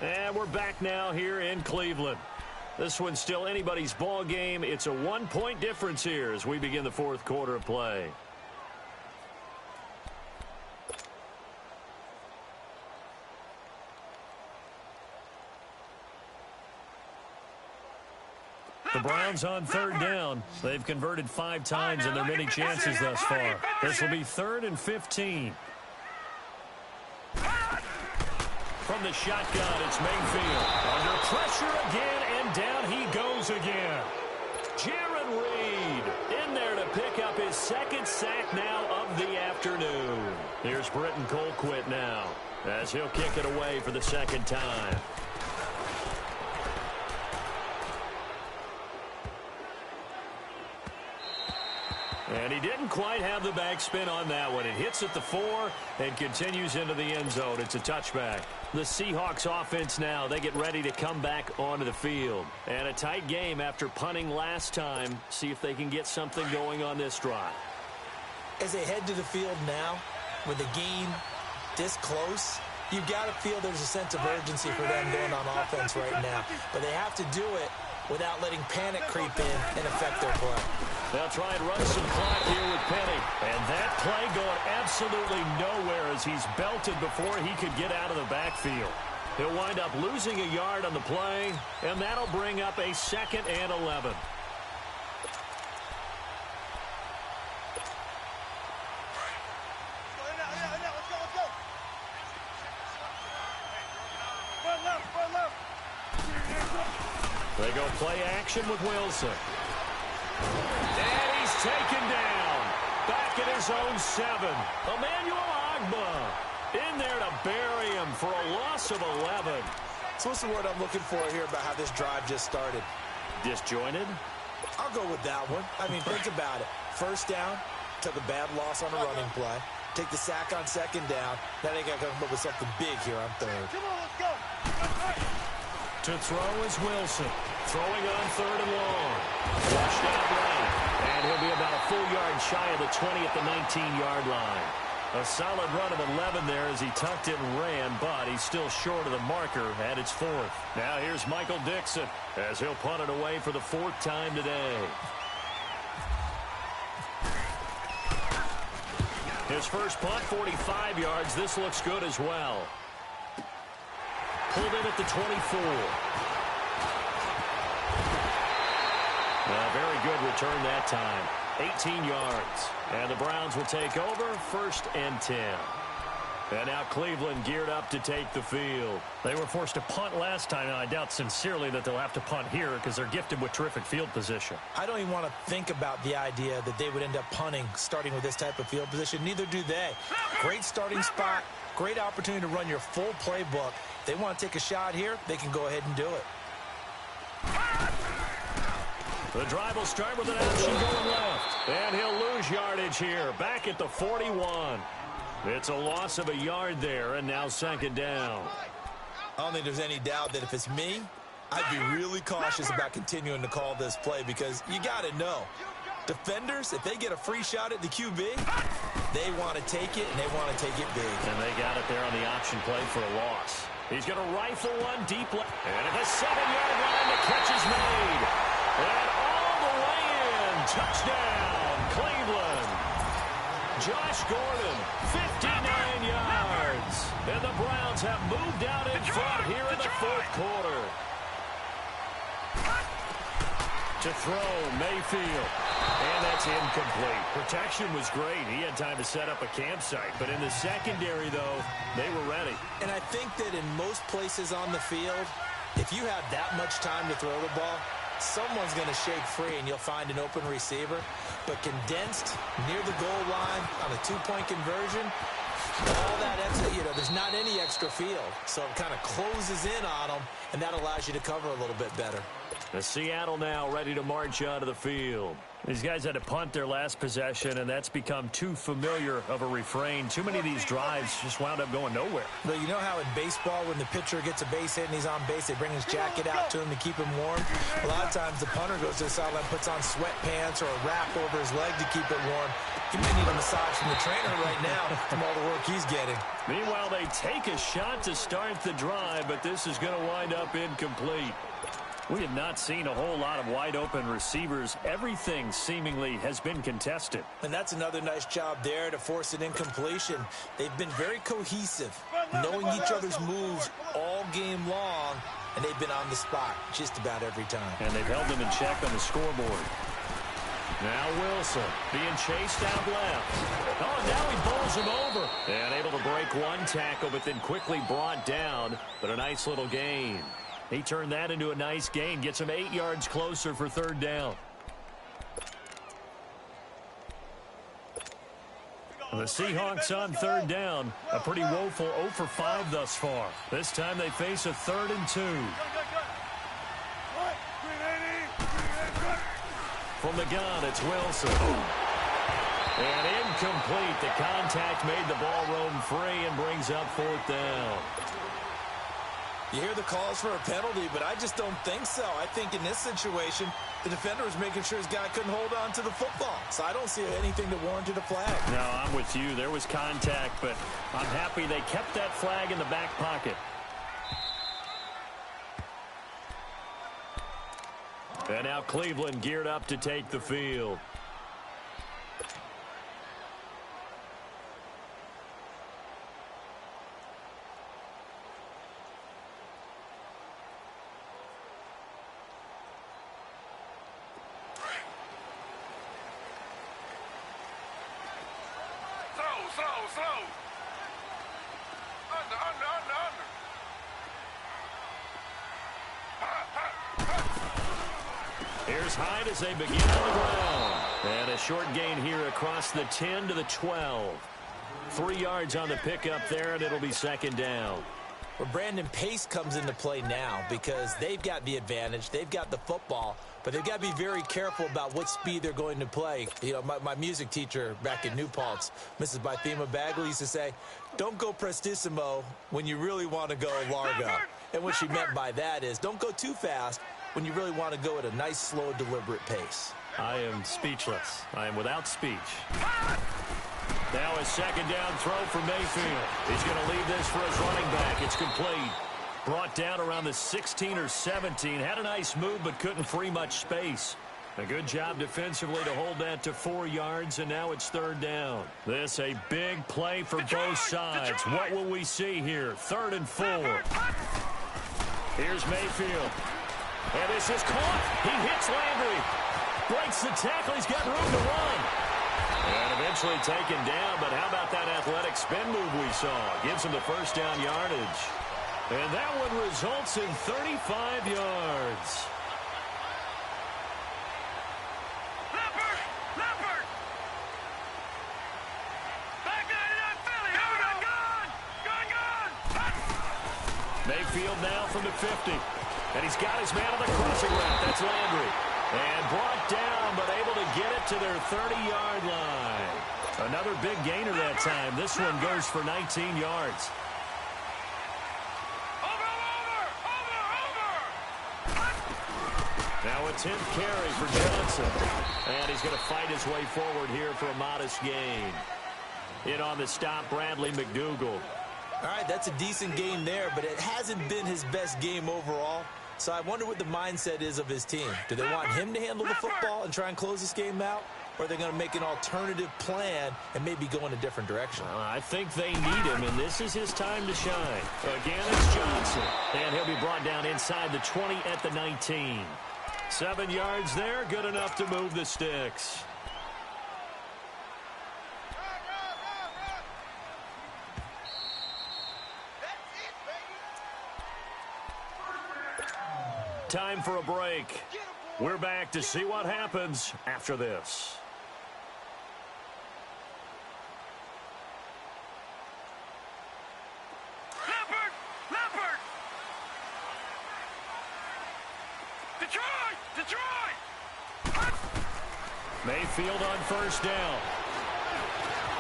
And we're back now here in Cleveland. This one's still anybody's ball game. It's a 1-point difference here as we begin the 4th quarter of play. The Browns on third down. They've converted 5 times in their many chances thus far. This will be 3rd and 15. From the shotgun, it's Mayfield. Under pressure again, and down he goes again. Jaron Reed in there to pick up his 2nd sack now of the afternoon. Here's Britton Colquitt now as he'll kick it away for the 2nd time. And he didn't quite have the backspin on that one. It hits at the 4 and continues into the end zone. It's a touchback. The Seahawks offense now, they get ready to come back onto the field. And a tight game after punting last time. See if they can get something going on this drive. As they head to the field now, with the game this close, you've got to feel there's a sense of urgency for them going on offense right now. But they have to do it without letting panic creep in and affect their play. They'll try and run some clock here with Penny. And that play going absolutely nowhere as he's belted before he could get out of the backfield. He'll wind up losing a yard on the play, and that'll bring up a 2nd and 11. They go play action with Wilson. And he's taken down. Back at his own 7. Emmanuel Agba in there to bury him for a loss of 11. So what's the word I'm looking for here about how this drive just started? Disjointed? I'll go with that one. I mean, think about it. First down, took a bad loss on a running play. Take the sack on 2nd down. Now they got to come up with something big here on 3rd. Come on, let's go. To throw is Wilson. Throwing on 3rd and long. Flushed out right. And he'll be about a full yard shy of the 20 at the 19-yard line. A solid run of 11 there as he tucked it and ran, but he's still short of the marker at its 4th. Now here's Michael Dixon as he'll punt it away for the 4th time today. His first punt, 45 yards. This looks good as well. Pulled in at the 24. A very good return that time. 18 yards. And the Browns will take over 1st and 10. And now Cleveland geared up to take the field. They were forced to punt last time, and I doubt sincerely that they'll have to punt here because they're gifted with terrific field position. I don't even want to think about the idea that they would end up punting starting with this type of field position. Neither do they. Great starting spot. Great opportunity to run your full playbook. If they want to take a shot here, they can go ahead and do it. The drive will start with an option going left. And he'll lose yardage here. Back at the 41. It's a loss of a yard there, and now 2nd down. I don't think there's any doubt that if it's me, I'd be really cautious about continuing to call this play because you got to know. Defenders, if they get a free shot at the QB, they want to take it, and they want to take it big. And they got it there on the option play for a loss. He's going to rifle one deep left. And at the 7-yard line, the catch is made. And all the way in. Touchdown, Cleveland. Josh Gordon, 59 yards. And the Browns have moved out in front here in the 4th quarter. To throw, Mayfield. And that's incomplete. Protection was great. He had time to set up a campsite. But in the secondary, though, they were ready. And I think that in most places on the field, if you have that much time to throw the ball, someone's going to shake free and you'll find an open receiver. But condensed near the goal line on a 2-point conversion, all that extra, there's not any extra field. So it kind of closes in on them, and that allows you to cover a little bit better. The Seattle now ready to march onto the field. These guys had to punt their last possession, and that's become too familiar of a refrain. Too many of these drives just wound up going nowhere. But you know how in baseball, when the pitcher gets a base hit and he's on base, they bring his jacket out to him to keep him warm? A lot of times the punter goes to the sideline, puts on sweatpants or a wrap over his leg to keep it warm. He may need a massage from the trainer right now from all the work he's getting. Meanwhile, they take a shot to start the drive, but this is going to wind up incomplete. We have not seen a whole lot of wide-open receivers. Everything seemingly has been contested. And that's another nice job there to force an incompletion. They've been very cohesive, knowing each other's moves all game long, and they've been on the spot just about every time. And they've held them in check on the scoreboard. Now Wilson being chased out left. Oh, now he bowls him over. And able to break one tackle, but then quickly brought down. But a nice little gain. He turned that into a nice gain. Gets him 8 yards closer for 3rd down. The Seahawks on 3rd down. A pretty woeful 0 for 5 thus far. This time they face a 3rd and 2. From the gun, it's Wilson. And incomplete. The contact made the ball roam free and brings up 4th down. You hear the calls for a penalty, but I just don't think so. I think in this situation, the defender was making sure his guy couldn't hold on to the football. So I don't see anything that warranted a flag. No, I'm with you. There was contact, but I'm happy they kept that flag in the back pocket. And now Cleveland geared up to take the field. Slow. Under. Here's Hyde as they begin on the ground. And a short gain here across the 10 to the 12. 3 yards on the pickup there, and it'll be 2nd down. Well, Brandon, pace comes into play now because they've got the advantage. They've got the football, but they've got to be very careful about what speed they're going to play. You know, my music teacher back in New Paltz, Mrs. Bythema Bagley, used to say, don't go prestissimo when you really want to go largo. And what she meant by that is don't go too fast when you really want to go at a nice, slow, deliberate pace. I am speechless. I am without speech. Now a 2nd down throw for Mayfield. He's going to leave this for his running back. It's complete. Brought down around the 16 or 17. Had a nice move, but couldn't free much space. A good job defensively to hold that to 4 yards, and now it's 3rd down. This a big play for both sides. What will we see here? 3rd and 4. Here's Mayfield. And this is caught. He hits Landry. Breaks the tackle. He's got room to run. And eventually taken down, but how about that athletic spin move we saw? Gives him the 1st down yardage. And that one results in 35 yards. Leopard! Back 99 Philly! Gone! Mayfield now from the 50. And he's got his man on the crossing route. That's Landry. And brought down, but able to get it to their 30-yard line. Another big gainer that time. This one goes for 19 yards. Now a 10th carry for Johnson. And he's going to fight his way forward here for a modest gain. In on the stop, Bradley McDougald. All right, that's a decent game there, but it hasn't been his best game overall. So I wonder what the mindset is of his team. Do they want him to handle the football and try and close this game out? Or are they going to make an alternative plan and maybe go in a different direction? I think they need him, and this is his time to shine. Again, it's Johnson. And he'll be brought down inside the 20 at the 19. 7 yards there, good enough to move the sticks. Time for a break. We're back to see what happens after this. Leopard! Detroit! Mayfield on 1st down.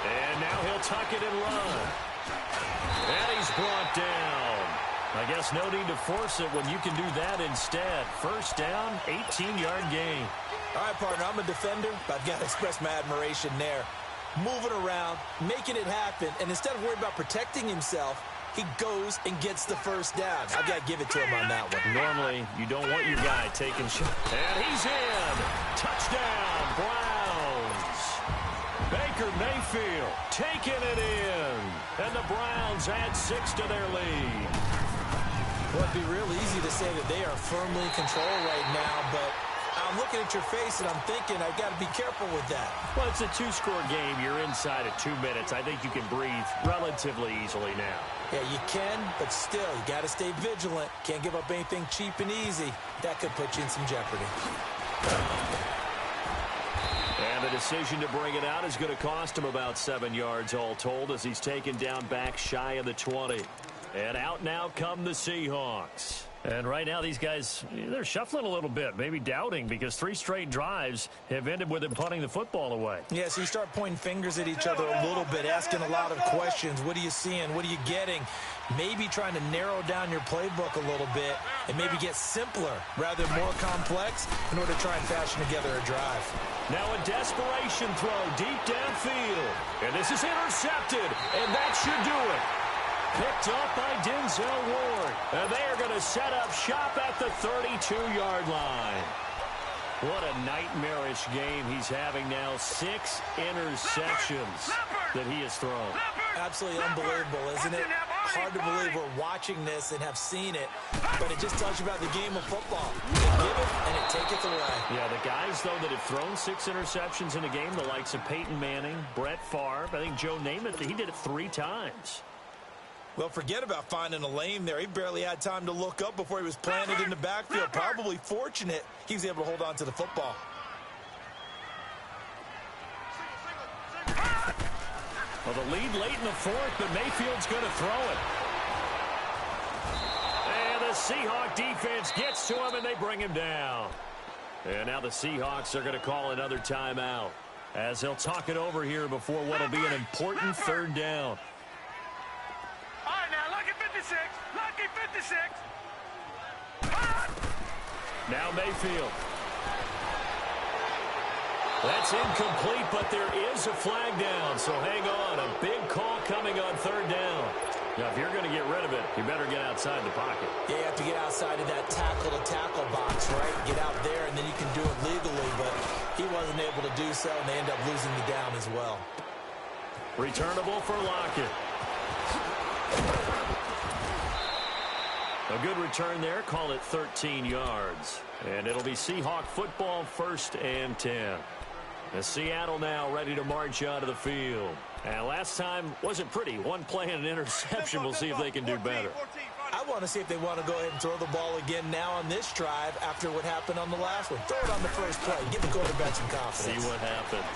And now he'll tuck it and run. And he's brought down. I guess no need to force it when you can do that instead. 1st down, 18-yard gain. All right, partner, I'm a defender, but I've got to express my admiration there. Moving around, making it happen, and instead of worrying about protecting himself, he goes and gets the 1st down. I've got to give it to him on that one. Normally, you don't want your guy taking shots. And he's in. Touchdown, Browns. Baker Mayfield taking it in. And the Browns add 6 to their lead. Well, it'd be real easy to say that they are firmly in control right now, but I'm looking at your face and I'm thinking I've got to be careful with that. Well, it's a 2-score game. You're inside of 2 minutes. I think you can breathe relatively easily now. Yeah, you can, but still, you got to stay vigilant. Can't give up anything cheap and easy. That could put you in some jeopardy. And the decision to bring it out is going to cost him about 7 yards all told as he's taken down back shy of the 20. And out now come the Seahawks. And right now, these guys, they're shuffling a little bit, maybe doubting, because 3 straight drives have ended with them punting the football away. Yeah, so you start pointing fingers at each other a little bit, asking a lot of questions. What are you seeing? What are you getting? Maybe trying to narrow down your playbook a little bit and maybe get simpler rather than more complex in order to try and fashion together a drive. Now a desperation throw deep downfield. And this is intercepted, and that should do it. Picked up by Denzel Ward. And they are going to set up shop at the 32-yard line. What a nightmarish game he's having now. 6 interceptions that he has thrown. Absolutely unbelievable, isn't it? Hard to believe we're watching this and have seen it, but it just tells you about the game of football. They give it, and it taketh away. Yeah, the guys, though, that have thrown 6 interceptions in a game, the likes of Peyton Manning, Brett Favre, I think Joe Namath, he did it 3 times. Well, forget about finding a lane there. He barely had time to look up before he was planted in the backfield. Probably fortunate he was able to hold on to the football. Well, the lead late in the 4th, but Mayfield's going to throw it. And the Seahawk defense gets to him, and they bring him down. And now the Seahawks are going to call another timeout as they'll talk it over here before what will be an important 3rd down. All right, now, lucky 56. Lucky 56. Now Mayfield. That's incomplete, but there is a flag down, so hang on. A big call coming on 3rd down. Now, if you're going to get rid of it, you better get outside the pocket. Yeah, you have to get outside of that tackle-to-tackle box, right? Get out there, and then you can do it legally, but he wasn't able to do so, and they end up losing the down as well. Returnable for Lockett. A good return there. Call it 13 yards. And it'll be Seahawk football, 1st and 10. And Seattle now ready to march out of the field. And last time wasn't pretty. 1 play and an interception. We'll see if they can do better. I want to see if they want to go ahead and throw the ball again now on this drive after what happened on the last one. Throw it on the first play. Give the quarterback some confidence. See what happens.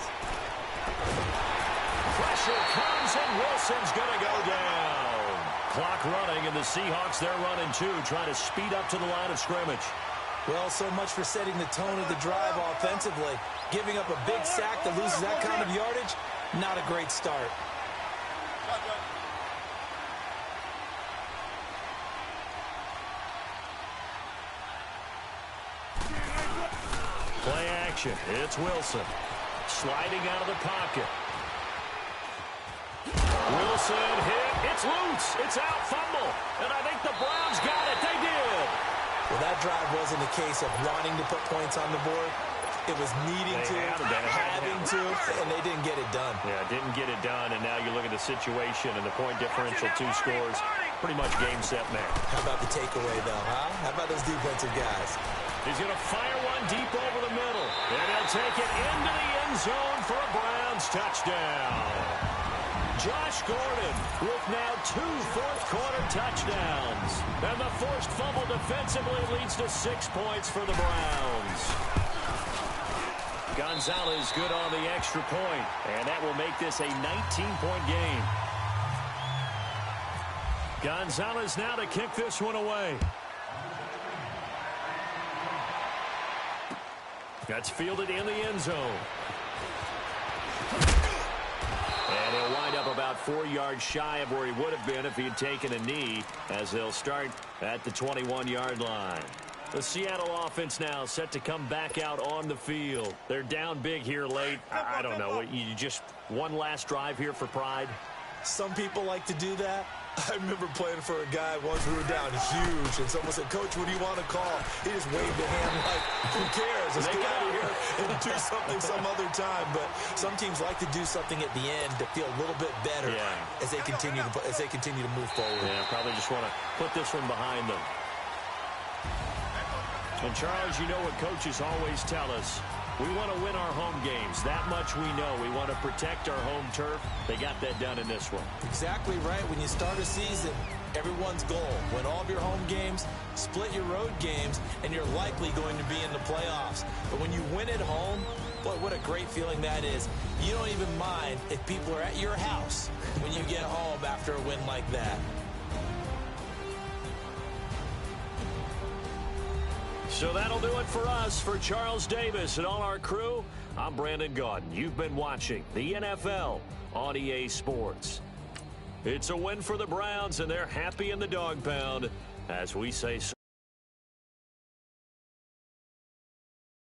Pressure comes, and Wilson's going to go down. Clock running, and the Seahawks, they're running too, trying to speed up to the line of scrimmage. Well, so much for setting the tone of the drive offensively. Giving up a big sack that loses that kind of yardage, not a great start. Play action. It's Wilson. Sliding out of the pocket. Wilson hit. It's loose. It's out. Fumble. And I think the Browns got it. They did. Well, that drive wasn't a case of wanting to put points on the board. It was needing to, having to, and they didn't get it done. Yeah, didn't get it done, and now you look at the situation and the point differential, 2 scores, pretty much game, set, match. How about the takeaway, though, huh? How about those defensive guys? He's going to fire one deep over the middle, and he'll take it into the end zone for a Browns touchdown. Josh Gordon with now 2 fourth-quarter touchdowns. And the forced fumble defensively leads to 6 points for the Browns. Gonzalez good on the extra point, and that will make this a 19-point game. Gonzalez now to kick this one away. That's fielded in the end zone. And he'll wind up about 4 yards shy of where he would have been if he had taken a knee, as they'll start at the 21-yard line. The Seattle offense now set to come back out on the field. They're down big here late. I don't know. You just one last drive here for pride? Some people like to do that. I remember playing for a guy once we were down huge, and someone said, "Coach, what do you want to call?" He just waved a hand like, who cares? Let's get out of here and do something some other time. But some teams like to do something at the end to feel a little bit better as they continue to move forward. Yeah, probably just want to put this one behind them. And, Charles, you know what coaches always tell us. We want to win our home games. That much we know. We want to protect our home turf. They got that done in this one. Exactly right. When you start a season, everyone's goal, win all of your home games, split your road games, and you're likely going to be in the playoffs. But when you win at home, boy, what a great feeling that is. You don't even mind if people are at your house when you get home after a win like that. So that'll do it for us. For Charles Davis and all our crew, I'm Brandon Gaudin. You've been watching the NFL on EA Sports. It's a win for the Browns, and they're happy in the dog pound, as we say so.